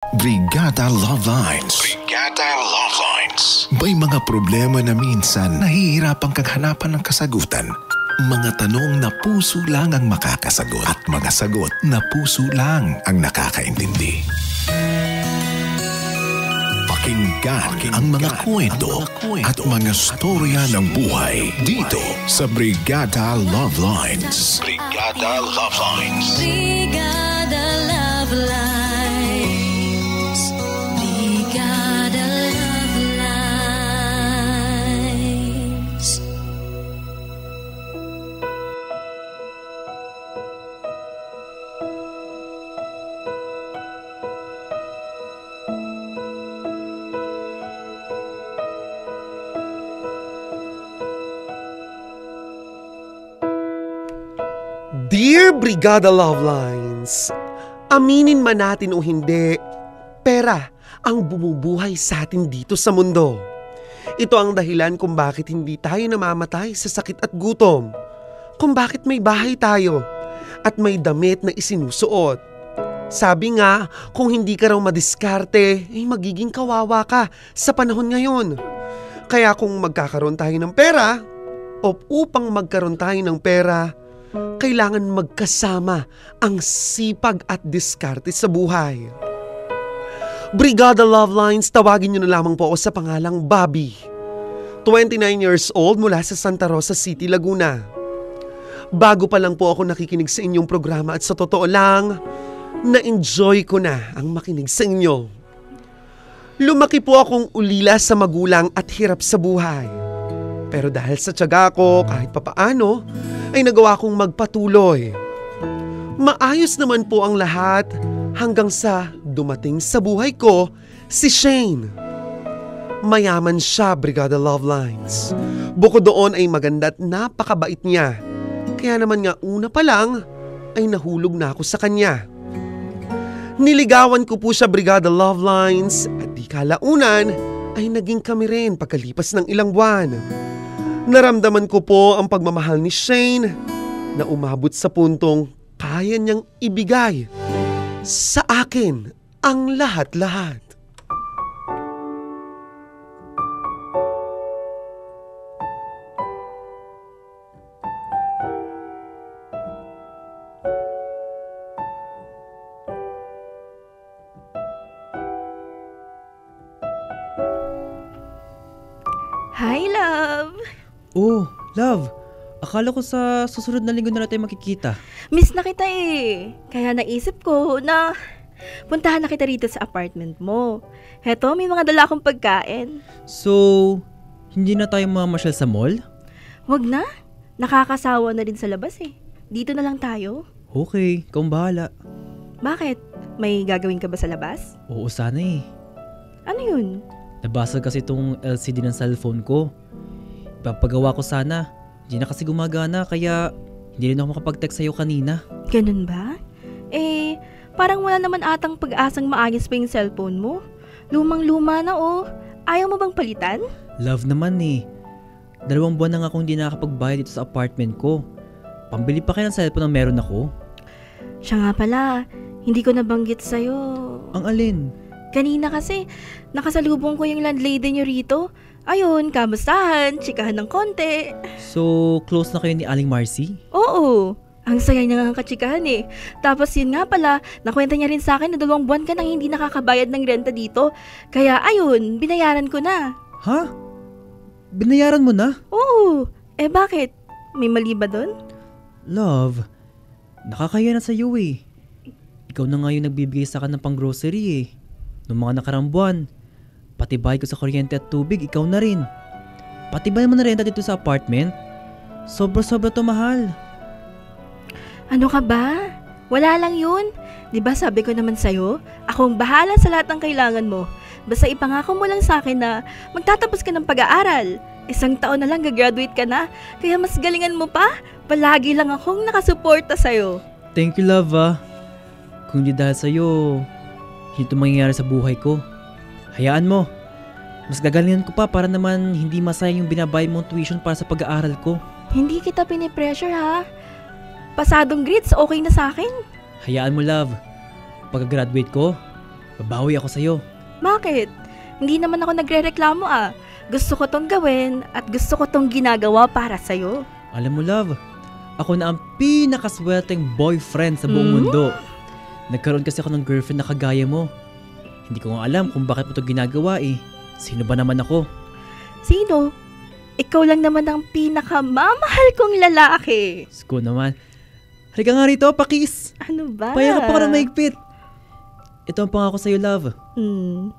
Brigada Love Lines. Brigada Love Lines. May mga problema na minsan nahihirapan kang hanapan ng kasagutan. Mga tanong na puso lang ang makakasagot at mga sagot na puso lang ang nakakaintindi. Pakinggan ang mga kwento at mga storya ng buhay dito sa Brigada Love Lines. Brigada Love Lines. Brigada Love Lines. Brigada Love Lines. Dear Brigada Love Lines, aminin man natin o hindi, pera ang bumubuhay sa atin dito sa mundo. Ito ang dahilan kung bakit hindi tayo namamatay sa sakit at gutom, kung bakit may bahay tayo at may damit na isinusuot. Sabi nga, kung hindi ka raw madiskarte, ay magiging kawawa ka sa panahon ngayon. Kaya kung magkakaroon tayo ng pera, o upang magkaroon tayo ng pera, kailangan magkasama ang sipag at diskarte sa buhay. Brigada Love Lines, tawagin niyo na lamang po ako sa pangalang Bobby. 29 years old mula sa Santa Rosa City, Laguna. Bago pa lang po ako nakikinig sa inyong programa at sa totoo lang, na-enjoy ko na ang makinig sa inyo. Lumaki po akong ulila sa magulang at hirap sa buhay. Pero dahil sa tiyaga ko, kahit papaano, ay nagawa kong magpatuloy. Maayos naman po ang lahat hanggang sa dumating sa buhay ko si Shane. Mayaman siya, Brigada Love Lines. Bukod doon ay maganda at napakabait niya. Kaya naman nga una pa lang ay nahulog na ako sa kanya. Niligawan ko po siya, Brigada Love Lines, at di kalaunan ay naging kami rin pagkalipas ng ilang buwan. Naramdaman ko po ang pagmamahal ni Shane na umabot sa puntong kaya niyang ibigay sa akin ang lahat-lahat. Hi, love! Oh, love. Akala ko sa susunod na linggo na tayo makikita. Miss na kita eh. Kaya naisip ko na puntahan na kita rito sa apartment mo. Heto, may mga dala akong pagkain. So, hindi na tayo mamasyal sa mall? Wag na. Nakakasawa na din sa labas eh. Dito na lang tayo. Okay, ikaw ang bahala. Bakit? May gagawin ka ba sa labas? Oo, sana eh. Ano yun? Nabasag kasi itong LCD ng cellphone ko. Ipapagawa ko sana. Hindi na kasi gumagana kaya hindi rin ako makapag-text sa'yo kanina. Ganun ba? Eh, parang wala naman atang pag-asang maayos pa yung cellphone mo. Lumang-luma na oh. Ayaw mo bang palitan? Love naman eh. 2 buwan na nga akong hindi nakakapagbayad dito sa apartment ko. Pambili pa kayo ng cellphone na meron ako. Siya nga pala, hindi ko nabanggit sa'yo. Ang alin? Kanina kasi, nakasalubong ko yung landlady niyo rito. Ayun, kamustahan, chikahan ng konti. So, close na kayo ni Aling Marcy? Oo, ang saya niya nga kachikahan eh. Tapos yun nga pala, nakwenta niya rin sa akin na 2 buwan ka nang hindi nakakabayad ng renta dito. Kaya ayun, binayaran ko na. Ha? Binayaran mo na? Oo, eh bakit? May mali ba dun? Love, nakakaya na sa'yo eh. Ikaw na nga yung nagbibigay sa akin ng pang-grocery eh. Noong mga nakarang buwan, pati bayad ko sa kuryente at tubig, ikaw na rin. Pati ba naman na renta dito sa apartment? Sobra-sobra to mahal. Ano ka ba? Wala lang yun. Diba sabi ko naman sa'yo, akong bahala sa lahat ng kailangan mo. Basta ipangako mo lang sa akin na magtatapos ka ng pag-aaral. 1 taon na lang gagraduate ka na, kaya mas galingan mo pa. Palagi lang akong nakasuporta sa'yo. Thank you, love ah. Kung di dahil sa'yo, ito mangyayari sa buhay ko. Hayaan mo. Mas gagalingan ko pa para naman hindi masayang yung binabayad mong tuition para sa pag-aaral ko. Hindi kita pinipressure ha. Pasadong grades, okay na sa akin. Hayaan mo, love. Pagka-graduate ko, Babawi ako sa'yo. Bakit? Hindi naman ako nagrereklamo ah. Gusto ko tong gawin at gusto ko tong ginagawa para sa'yo. Alam mo, love, ako na ang pinakaswerteng boyfriend sa buong mundo. Nagkaroon kasi ako ng girlfriend na kagaya mo. Hindi ko nga alam kung bakit mo ito ginagawa eh. Sino ba naman ako? Sino? Ikaw lang naman ang pinakamamahal kong lalaki. Sko naman. Halika nga rito, pakis. Ano ba? Payakap pa ka na maigpit. Ito ang pangako sa'yo, love.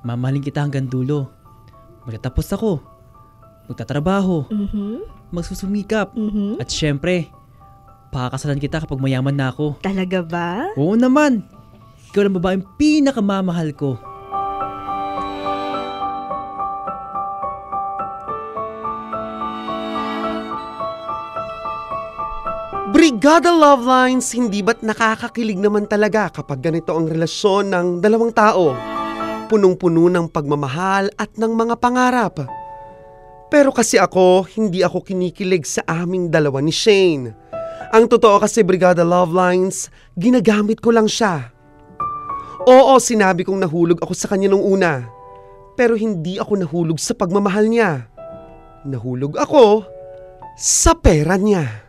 Mamahalin kita hanggang dulo. Magtatapos ako. Magtatrabaho. Magsusumikap. At syempre, pakakasalan kita kapag mayaman na ako. Talaga ba? Oo naman. Ikaw ang babaeng pinakamamahal ko. Brigada Love Lines, hindi ba't nakakakilig naman talaga kapag ganito ang relasyon ng dalawang tao? Punong-puno ng pagmamahal at ng mga pangarap. Pero kasi hindi ako kinikilig sa aming dalawa ni Shane. Ang totoo kasi, Brigada Love Lines, ginagamit ko lang siya. Oo, sinabi kong nahulog ako sa kanya nung una. Pero hindi ako nahulog sa pagmamahal niya. Nahulog ako sa pera niya.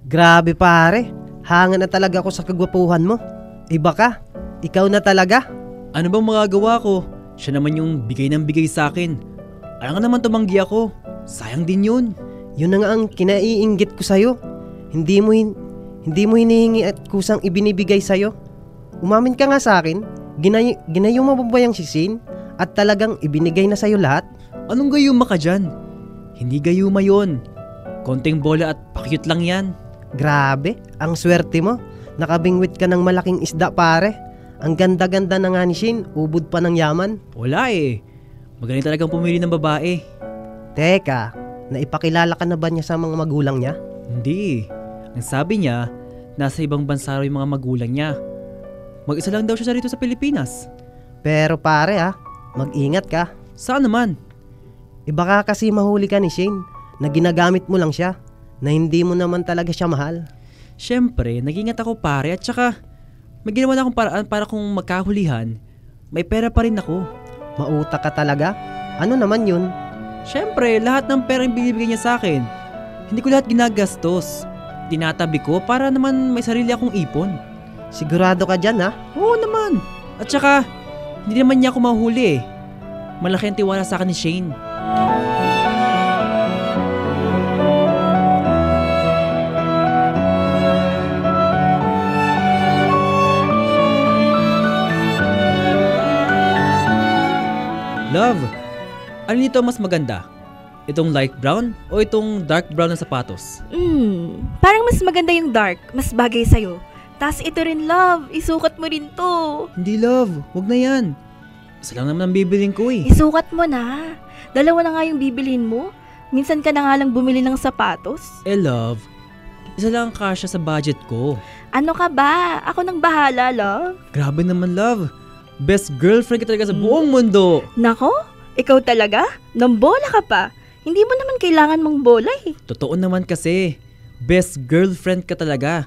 Grabe pare, hanga na talaga ako sa kagwapuhan mo. Iba ka, ikaw na talaga. Ano bang magagawa ko? Siya naman yung bigay ng bigay sa akin. Alam nga naman tumanggi ako. Sayang din yun. Yun na nga ang kinaiinggit ko sa'yo. Hindi mo hinihingi at kusang ibinibigay sa'yo. Umamin ka nga sa akin, ginayuma mo ba yung sisin at talagang ibinigay na sa'yo lahat? Anong gayuma ka dyan? Hindi gayuma yun. Konting bola at pakyut lang yan. Grabe, ang swerte mo. Nakabingwit ka ng malaking isda pare. Ang ganda-ganda na nga ni Shin, ubod pa ng yaman. Wala eh. Magaling talagang pumili ng babae. Teka, naipakilala ka na ba niya sa mga magulang niya? Hindi. Ang sabi niya, nasa ibang bansa raw yung mga magulang niya. Mag-isa lang daw siya rito sa Pilipinas. Pero pare mag-ingat ka. Saan naman? Iba ka kasi mahuli ka ni Shane na ginagamit mo lang siya, na hindi mo naman talaga siya mahal. Siyempre, nag-ingat ako pare at saka may ginawa na akong paraan para kung magkahulihan, may pera pa rin ako. Mautak ka talaga? Ano naman yun? Siyempre, lahat ng pera yung binibigay niya sa akin. Hindi ko lahat ginagastos. Tinatabi ko para naman may sarili akong ipon. Sigurado ka dyan ha? Oo naman. At saka, hindi naman niya ako mahuli eh. Malaki ang tiwala sa akin ni Shane. Love, ano nito mas maganda? Itong light brown o itong dark brown na sapatos? Parang mas maganda yung dark. Mas bagay sa'yo. Tas ito rin, love. Isukat mo rin to. Hindi, love. Huwag na yan. Isa lang naman ang bibilin ko eh. Isukat mo na. Dalawa na nga yung bibilin mo. Minsan ka na nga lang bumili ng sapatos. Love, isa lang ang kasya sa budget ko. Ano ka ba? Ako nang bahala, love. Grabe naman, love. Best girlfriend ka talaga sa buong mundo. Nako, ikaw talaga? Nambola ka pa. Hindi mo naman kailangan mang bola eh. Totoo naman kasi. Best girlfriend ka talaga.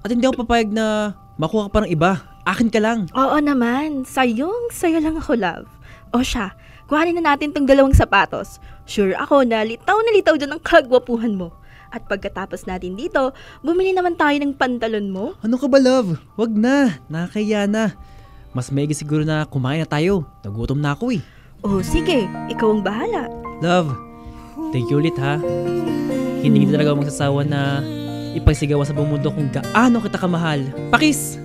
At hindi ako papayag na makuha ka pa ng iba. Akin ka lang. Oo naman. Sayo lang ako, love. O siya, kuhanin na natin tong dalawang sapatos. Sure ako na litaw dyan ang kagwapuhan mo. At pagkatapos natin dito, bumili naman tayo ng pantalon mo. Ano ka ba, love? Wag na. Nakakaya na. Mas maigi siguro na kumain na tayo. Nagutom na ako eh. Oh, sige. Ikaw ang bahala. Love, thank you ulit ha. Hindi talaga ako magsasawa na ipagsigawan sa buong mundo kung gaano kita kamahal. Pakis!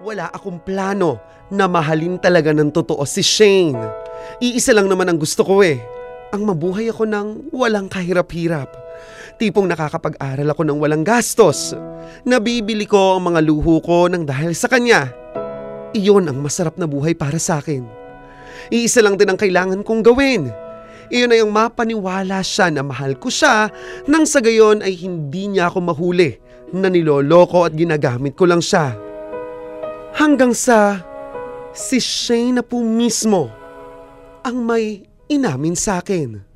Wala akong plano na mahalin talaga ng totoo si Shane. Iisa lang naman ang gusto ko eh. Ang mabuhay ako ng walang kahirap-hirap. Tipong nakakapag-aral ako ng walang gastos. Nabibili ko ang mga luho ko ng dahil sa kanya. Iyon ang masarap na buhay para sa akin. Iisa lang din ang kailangan kong gawin. Iyon ay ang mapaniwala siya na mahal ko siya nang sa gayon ay hindi niya ako mahuli na niloloko at ginagamit ko lang siya. Hanggang sa si Shane na po mismo ang may inamin sa akin.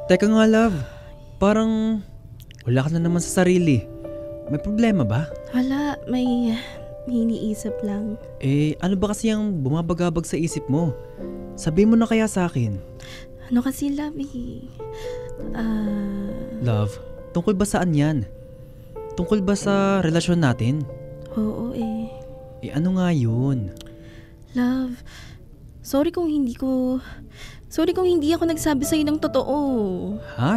Teka nga, love. Parang wala ka na naman sa sarili. May problema ba? Wala, may iniisip lang. Ano ba kasi ang bumabagabag sa isip mo? Sabihin mo na kaya sa akin. Ano kasi, love eh? Love, tungkol ba saan yan? Tungkol ba sa relasyon natin? Oo eh. Ano nga yun? Love, sorry kung hindi ako nagsabi sa'yo ng totoo. Ha?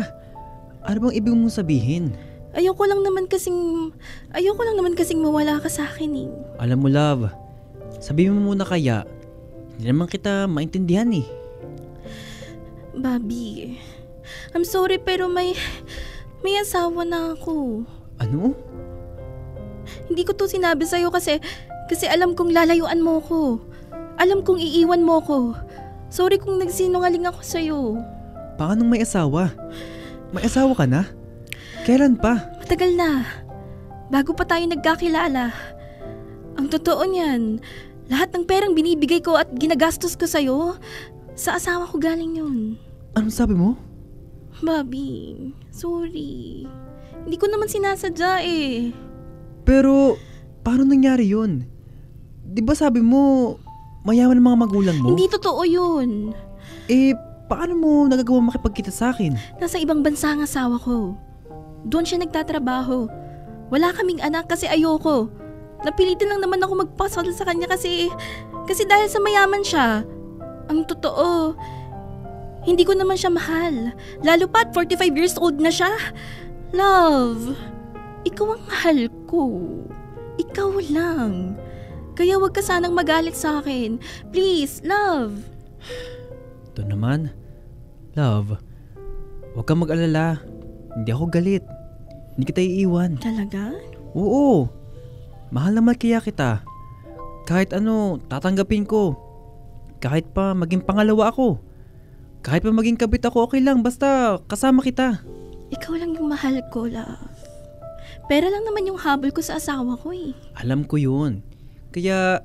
Ano bang ibig mong sabihin? Ayoko lang naman kasing mawala ka sa akin eh. Alam mo, love, sabihin mo muna kaya. Hindi naman kita maintindihan eh. Bobby, I'm sorry pero may asawa na ako. Ano? Hindi ko to sinabi sa'yo kasi alam kong lalayuan mo ko. Alam kong iiwan mo ko. Sorry kung nagsinungaling ako sa'yo. Paano may asawa? May asawa ka na? Kailan pa? Matagal na. Bago pa tayo nagkakilala. Ang totoo niyan, lahat ng perang binibigay ko at ginagastos ko sa'yo, sa asawa ko galing yun. Anong sabi mo? Bobby, sorry. Hindi ko naman sinasadya eh. Pero, paano nangyari yun? Di ba sabi mo, mayaman ang mga magulang mo? Hindi totoo yun. Paano mo nagagawa makipagkita sa akin? Nasa ibang bansa ang asawa ko. Doon siya nagtatrabaho. Wala kaming anak kasi ayoko. Napilitan lang naman ako magpasal sa kanya kasi dahil sa mayaman siya. Ang totoo, hindi ko naman siya mahal. Lalo pa't 45 years old na siya. Love, ikaw ang mahal ko. Ikaw lang. Kaya wag ka sanang magalit sa akin. Please, love. Ito naman. Love, huwag kang mag-alala. Hindi ako galit. Hindi kita iiwan. Talaga? Oo. Mahal naman kaya kita. Kahit ano, tatanggapin ko. Kahit pa maging pangalawa ako. Kahit pa maging kabit ako, okay lang. Basta kasama kita. Ikaw lang yung mahal ko, love. Pera lang naman yung habol ko sa asawa ko eh. Alam ko yun. Kaya,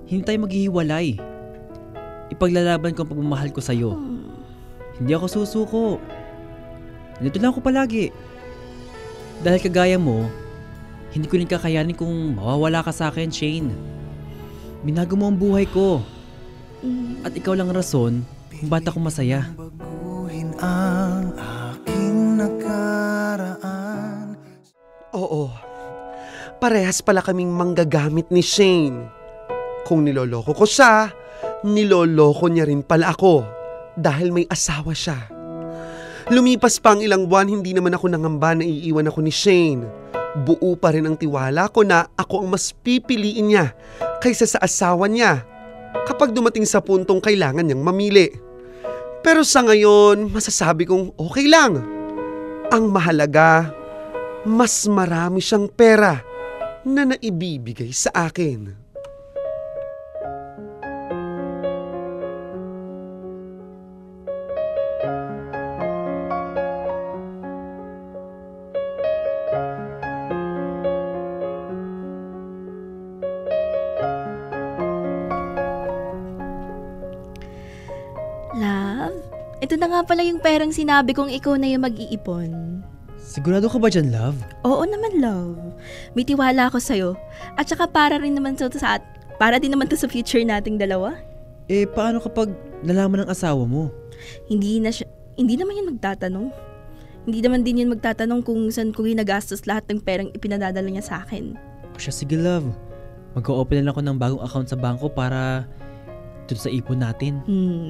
hindi tayo maghihiwalay. Ipaglalaban ko ang pagmamahal ko sa'yo. Hindi ako susuko. Nandito lang ako palagi. Dahil kagaya mo, hindi ko rin kakayanin kung mawawala ka sa akin, Shane. Binago mo ang buhay ko. At ikaw lang rason kung ba't ako masaya. Baguhin ang aking nakaraan. Oo, parehas pala kaming manggagamit ni Shane. Kung niloloko ko siya, niloloko niya rin pala ako dahil may asawa siya. Lumipas pa ang ilang buwan, hindi naman ako nangamba na iiwan ako ni Shane. Buo pa rin ang tiwala ko na ako ang mas pipiliin niya kaysa sa asawa niya kapag dumating sa puntong kailangan niyang mamili. Pero sa ngayon, masasabi kong okay lang. Ang mahalaga, mas marami siyang pera na naibibigay sa akin. Love, ito na nga pala yung perang sinabi kong ikaw na yung mag-iipon. Sigurado ka ba dyan, love? Oo naman, love. May tiwala ako sa'yo. At saka para din naman to sa future nating dalawa. Paano kapag nalaman ng asawa mo? Hindi naman yun magtatanong. Hindi naman din yun magtatanong kung saan ko ginagastos lahat ng perang ipinadadala niya sa akin. O siya, sige love. Mag-o-open na ako ng bagong account sa bangko para dun sa ipon natin.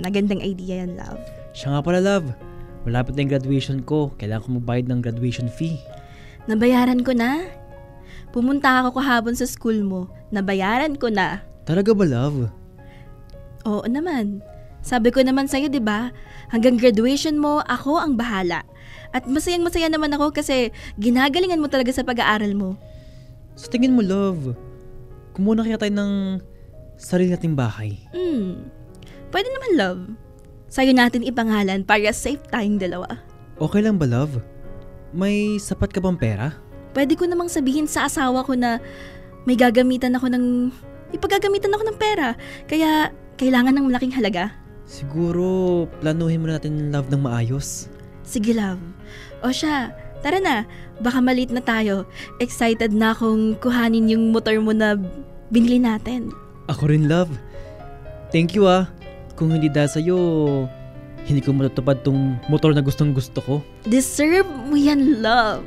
Magandang idea yan, love. Siya nga pala, love. Malapit na yung graduation ko. Kailangan ko magbayad ng graduation fee. Nabayaran ko na. Pumunta ako kahapon sa school mo. Nabayaran ko na. Talaga ba, love? Oo naman. Sabi ko naman sa'yo, 'di ba? Hanggang graduation mo, ako ang bahala. At masayang-masaya naman ako kasi ginagalingan mo talaga sa pag-aaral mo. Sa tingin mo, love, kumuha kaya tayo ng sarili nating bahay. Pwede naman, love. Sa'yo natin ipangalan para safe tayong dalawa. Okay lang ba, love? May sapat ka bang pera? Pwede ko namang sabihin sa asawa ko na may ipagagamitan ako ng pera. Kaya kailangan ng malaking halaga. Siguro, planuhin muna natin, love, ng maayos. Sige, love. O siya, tara na. Baka malit na tayo. Excited na akong kuhanin yung motor mo na binili natin. Ako rin, love. Thank you, ah. Kung hindi dahil sa'yo, hindi ko matutupad tong motor na gustong gusto ko. Deserve mo yan, love.